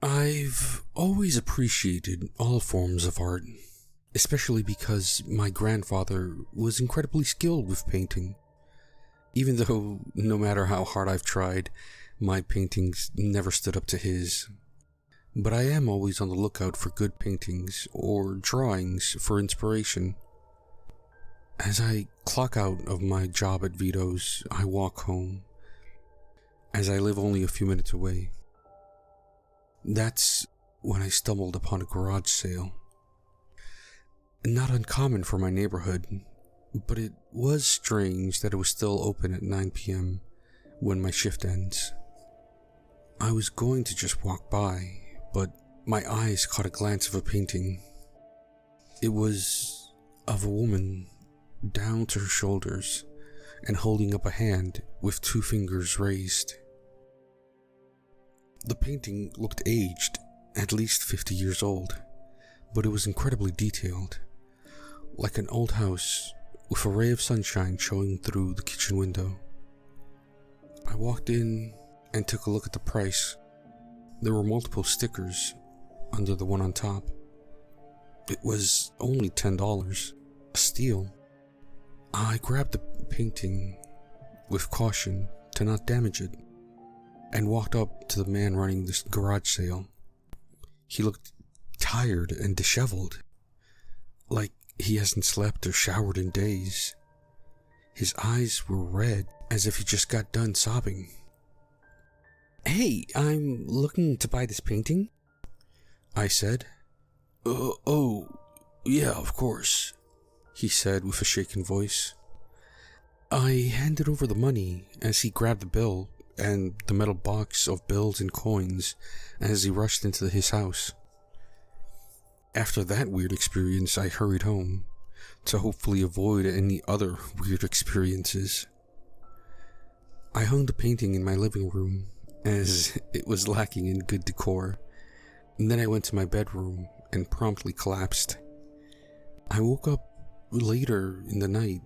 I've always appreciated all forms of art, especially because my grandfather was incredibly skilled with painting. Even though, no matter how hard I've tried, my paintings never stood up to his. But I am always on the lookout for good paintings or drawings for inspiration. As I clock out of my job at Vito's, I walk home, as I live only a few minutes away. That's when I stumbled upon a garage sale. Not uncommon for my neighborhood, but it was strange that it was still open at 9 p.m. when my shift ends. I was going to just walk by, but my eyes caught a glance of a painting. It was of a woman down to her shoulders and holding up a hand with 2 fingers raised. The painting looked aged, at least 50 years old, but it was incredibly detailed, like an old house with a ray of sunshine showing through the kitchen window. I walked in and took a look at the price. There were multiple stickers under the one on top. It was only $10, a steal. I grabbed the painting with caution to not damage it and walked up to the man running this garage sale. He looked tired and disheveled, like he hasn't slept or showered in days. His eyes were red, as if he just got done sobbing. "Hey, I'm looking to buy this painting," I said. Oh, yeah, of course," he said with a shaken voice. I handed over the money as he grabbed the bill and the metal box of bills and coins as he rushed into his house. After that weird experience, I hurried home to hopefully avoid any other weird experiences. I hung the painting in my living room as it was lacking in good decor, and then I went to my bedroom and promptly collapsed. I woke up later in the night,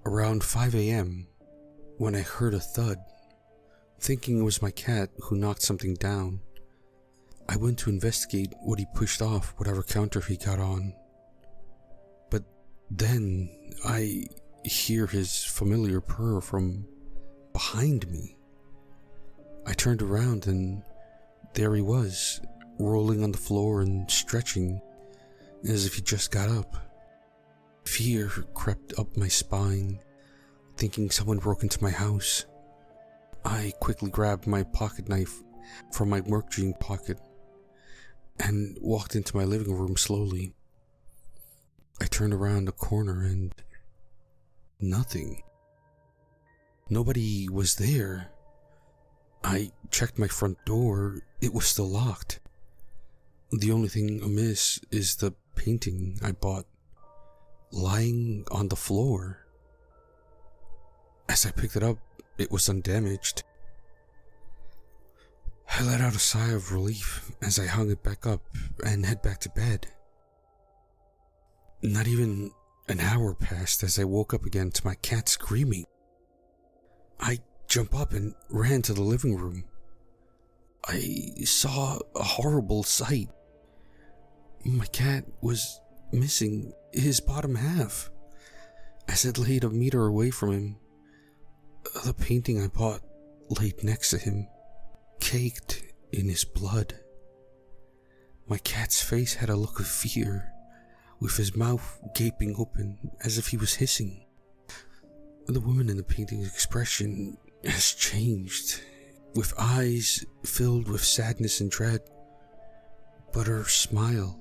around 5 a.m., when I heard a thud. Thinking it was my cat who knocked something down, I went to investigate what he pushed off whatever counter he got on. But then I hear his familiar purr from behind me. I turned around and there he was, rolling on the floor and stretching as if he just got up. Fear crept up my spine, thinking someone broke into my house. I quickly grabbed my pocket knife from my work jean pocket and walked into my living room slowly. I turned around the corner and nothing. Nobody was there. I checked my front door. It was still locked. The only thing amiss is the painting I bought lying on the floor. As I picked it up, it was undamaged. I let out a sigh of relief as I hung it back up and head back to bed. Not even an hour passed as I woke up again to my cat screaming. I jumped up and ran to the living room. I saw a horrible sight. My cat was missing his bottom half. As it laid a meter away from him, the painting I bought laid next to him, caked in his blood. My cat's face had a look of fear, with his mouth gaping open as if he was hissing. The woman in the painting's expression has changed, with eyes filled with sadness and dread, but her smile,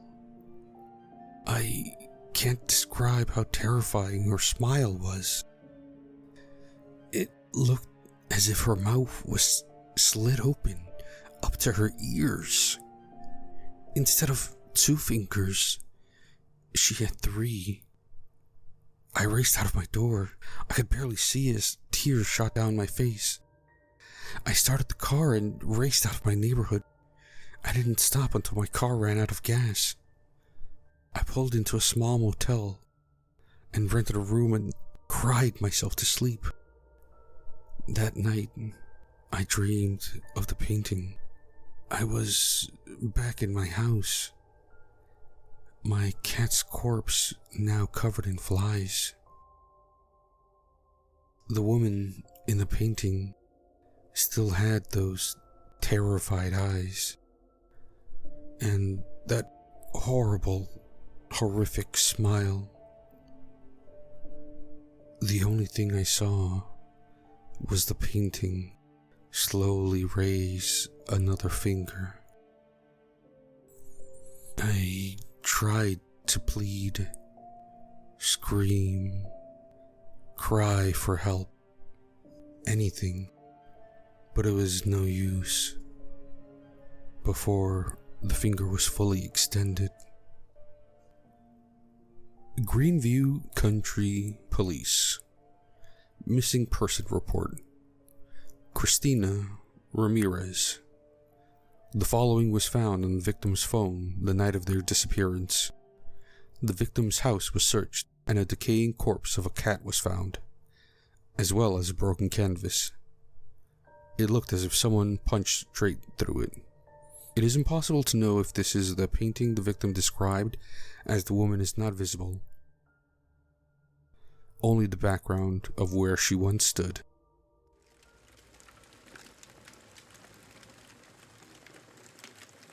I can't describe how terrifying her smile was. It looked as if her mouth was slit open up to her ears. Instead of 2 fingers, she had 3. I raced out of my door. I could barely see as tears shot down my face. I started the car and raced out of my neighborhood. I didn't stop until my car ran out of gas. I pulled into a small motel and rented a room and cried myself to sleep. That night, I dreamed of the painting. I was back in my house. My cat's corpse now covered in flies. The woman in the painting still had those terrified eyes and that horrible, horrific smile. The only thing I saw was the painting slowly raise another finger. I tried to plead, scream, cry for help, anything, but it was no use. Before the finger was fully extended. Greenview Country Police. Missing person report. Christina Ramirez. The following was found on the victim's phone the night of their disappearance. The victim's house was searched and a decaying corpse of a cat was found, as well as a broken canvas. It looked as if someone punched straight through it. It is impossible to know if this is the painting the victim described, as the woman is not visible. Only the background of where she once stood.